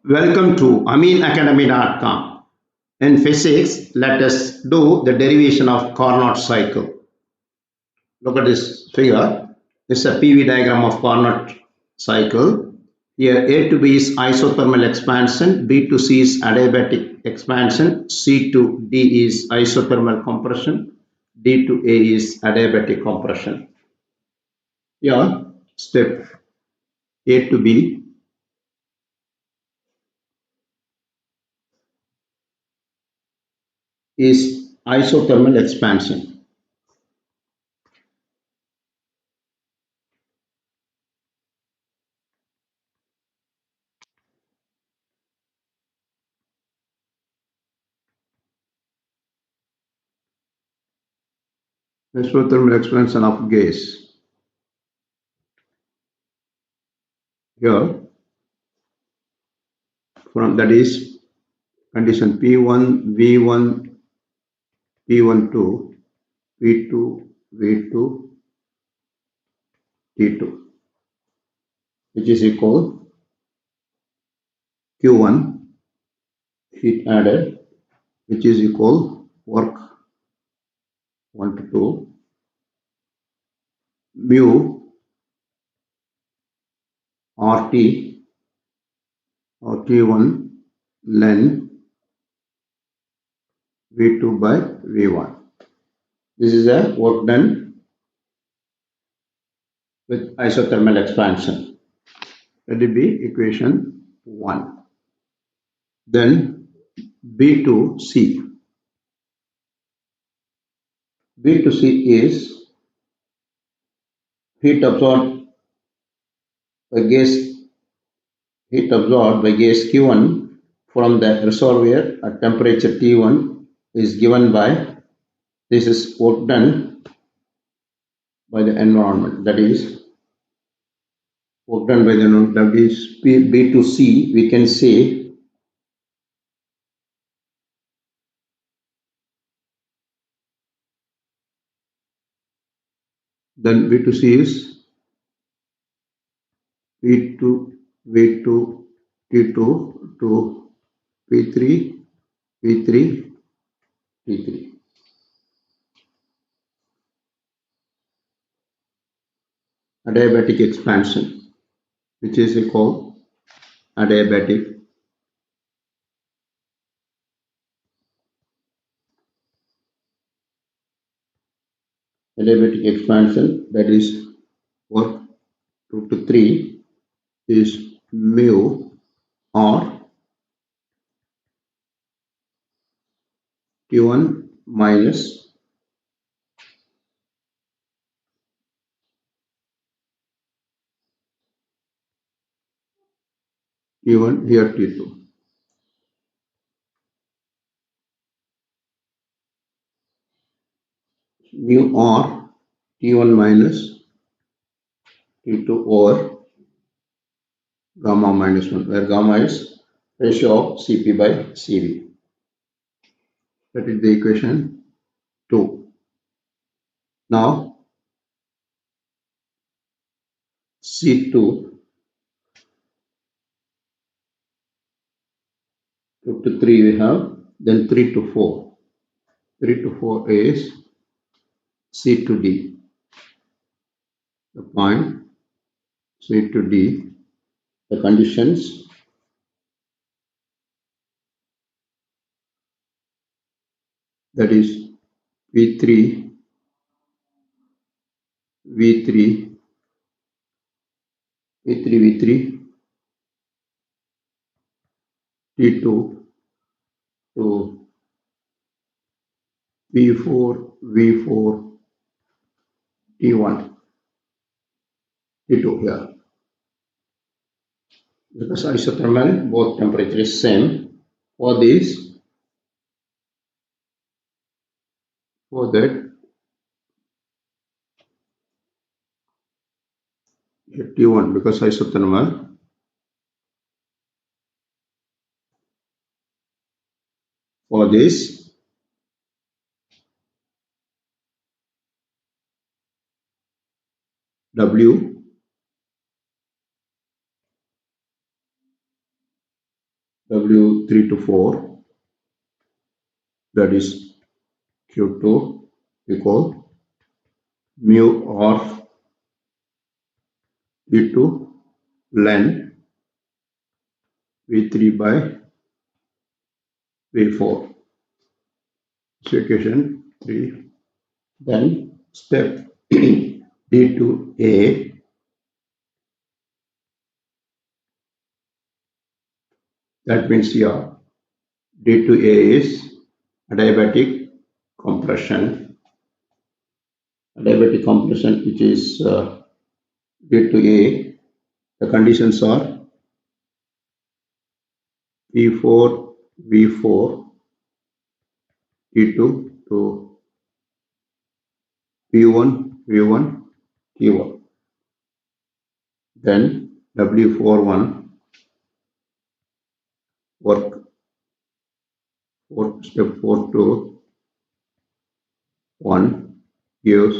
Welcome to aminacademy.com. In physics, let us do the derivation of Carnot cycle. Look at this figure. This is a PV diagram of Carnot cycle. Here A to B is isothermal expansion, B to C is adiabatic expansion, C to D is isothermal compression, D to A is adiabatic compression. Here, step A to B is isothermal expansion. Isothermal expansion of gas. Here, from that is condition P1, V1, P12, P2, V2, T2, which is equal Q1 heat added, which is equal work 1 to 2 mu RT or T1 ln V2 by V1. This is a work done with isothermal expansion. Let it be equation 1. Then B to C. B to C is heat absorbed by gas Q1 from the reservoir at temperature T1 is given by, this is work done by the environment, that is work done by the environment, that is B to C. We can say then B to C is V2 T2 to P3 V3 T3. Adiabatic expansion, which is called adiabatic expansion, that is work 2 to 3 is mu or T1 minus T1 here T2. Mu or T1 minus T2 over gamma minus 1, where gamma is ratio of Cp by Cv. That is the equation 2. Now C2 2 to 3 we have, then 3 to 4. 3 to 4 is C to D. The point C to D, the conditions that is V3 V3 V3 T2 to V4 T1 T2 here. Because isothermal, both temperature is same. For this, for that T1, because isothermal, for this W, W3 to 4, that is Q2 equal mu of V2 ln V3 by V4. So equation 3. Then step D2A, that means here D2A is adiabatic compression. Adiabatic compression, which is D2A. The conditions are P4 V4 T2 to P1 V1 T1. Then W41 work step 4 to 1 gives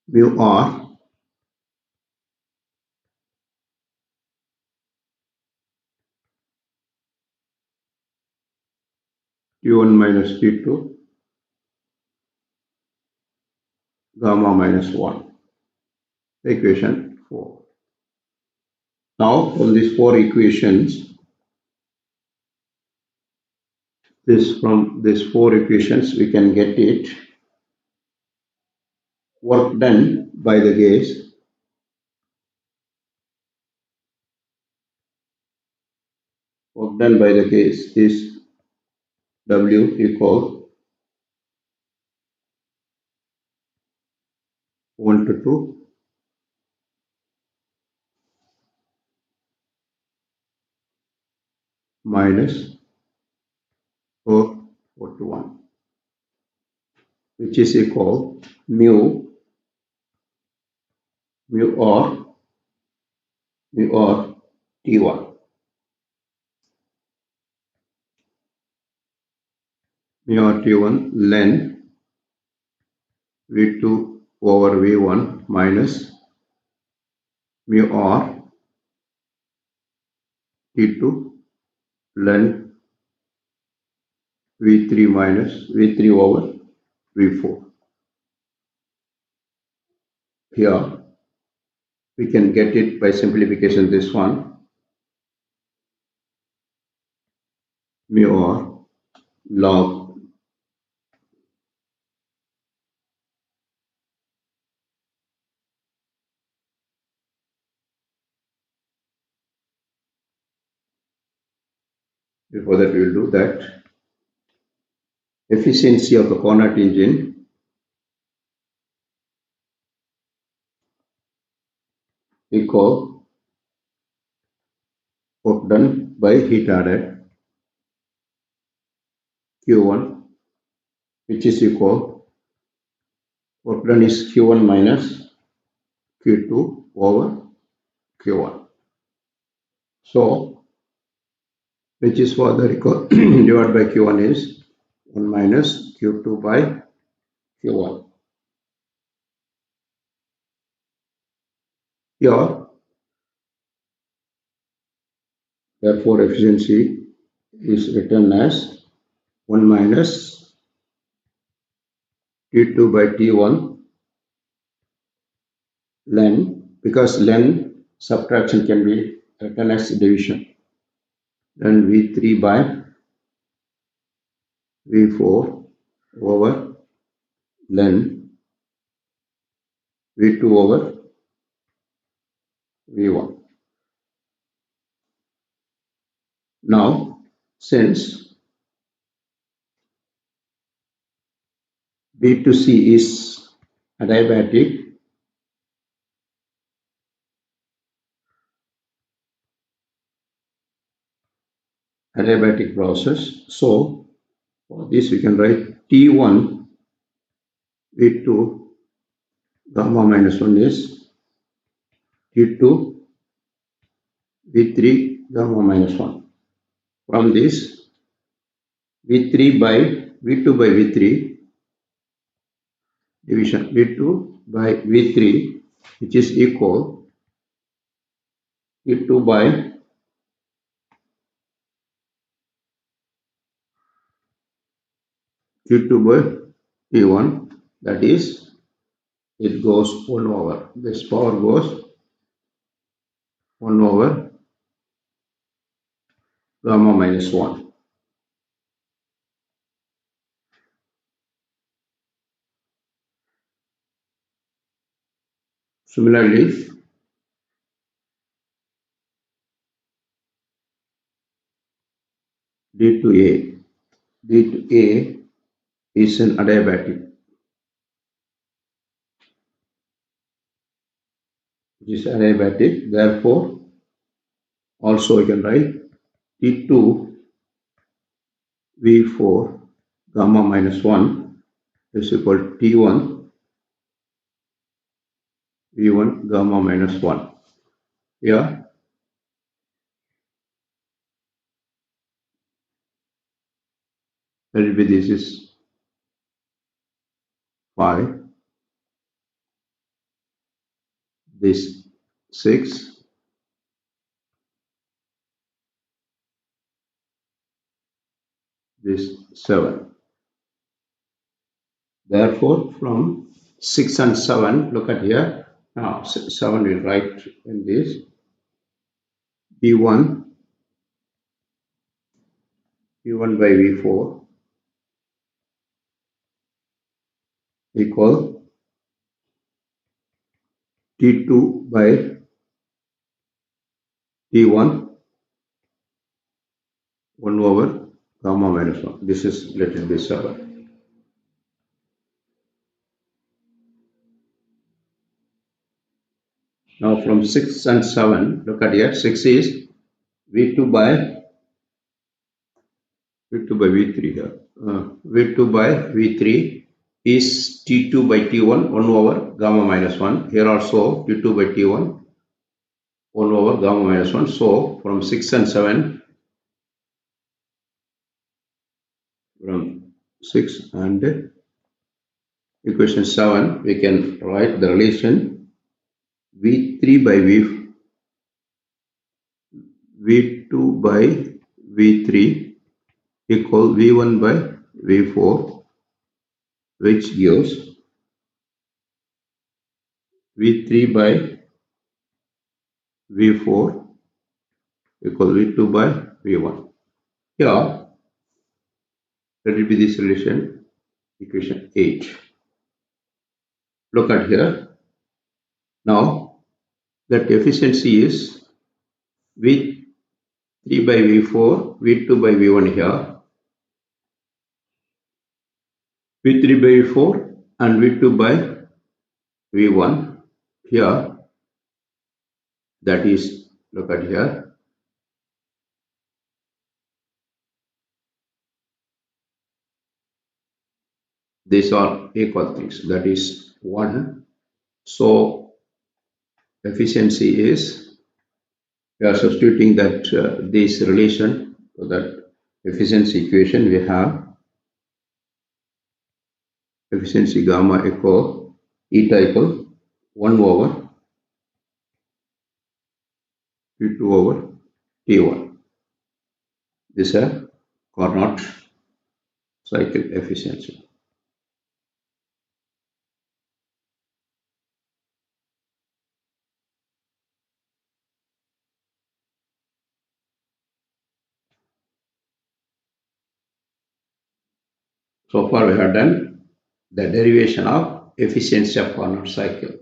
mu R T1 minus T2 gamma minus 1. Equation 4. Now from these four equations, from these four equations we can get it. Work done by the gas is W equal 1 to 2 minus 4 to 1, which is equal mu R T1. Mu R T1 ln V2 over V1 minus mu R T2 ln V3 minus V3 over V4. Here we can get it by simplification. This one mu R log before that we will do that. Efficiency of the Carnot engine equal work done by heat added Q1, which is equal work done is Q1 minus Q2 over Q1. So which is for the divided by Q1 is 1 minus Q2 by Q1. Here therefore efficiency is written as 1 minus T2 by T1 ln, because ln subtraction can be written as division, then V3 by V4 over ln V2 over V1. Now since B to C is adiabatic, process, so for this we can write T1 V2 gamma minus 1 is T2 V3 gamma minus 1. From this V2 by V3 division V2 by V3, which is equal V2 by Q2 by T1, that is, it goes 1 over, this power goes 1 over gamma minus 1. Similarly, D to A. D to A is an adiabatic, which is adiabatic. Therefore, also we can write T2 V4 gamma minus 1 is equal to T1 V1 gamma minus 1. Here, let it be this is 5, this 6, this 7. Therefore, from 6 and 7, look at here. Now, 7 will write in this V1 by V4 equal T2 by T1 1 over gamma minus 1. This is let it be 7. Now from 6 and 7, look at here. 6 is V2 by V3 here. V2 by V3 is T2 by T1 1 over gamma minus 1. Here also T2 by T1 1 over gamma minus 1. So from 6 and 7, from 6 and equation 7, we can write the relation V3 by V2 by V3 equal V1 by V4, which gives V3 by V4 equal V2 by V1. Here, let it be this relation, equation 8. Look at here. Now, that efficiency is V3 by V4, V2 by V1 here, V3 by V4 and V2 by V1 here, that is, look at here, these are equal things, that is 1. So efficiency is, we are substituting that this relation to that efficiency equation. We have efficiency gamma equal eta equal 1 over T2 over T1. This is a Carnot cycle efficiency. So far we have done the derivation of efficiency of Carnot cycle.